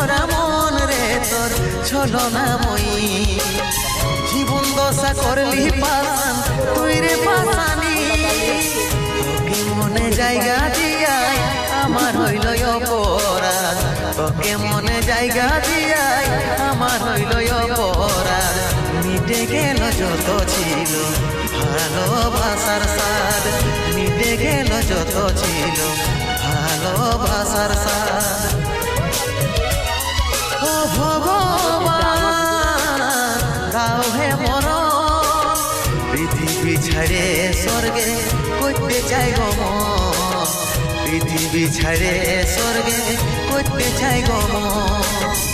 ভরা মন রে তোর ছলনাময়ী জীবন দশা করলি পাশান তুই রে পাশানি তোকে মনে জায়গা দিয়াই আমার হইল অপরাধ তোকে মনে জায়গা দিয়াই আমার হইল অপরাধ মিটে গেল যত ছিল ভালোবাসার স্বাদ মিটে গেল যত ছিল ভালোবাসার স্বাদ ও ভগবান দাও হে মরণ পৃথিবী ছেড়ে স্বর্গে করতে চাই গো মন পৃথিবী ছেড়ে স্বর্গে করতে চাই গো মন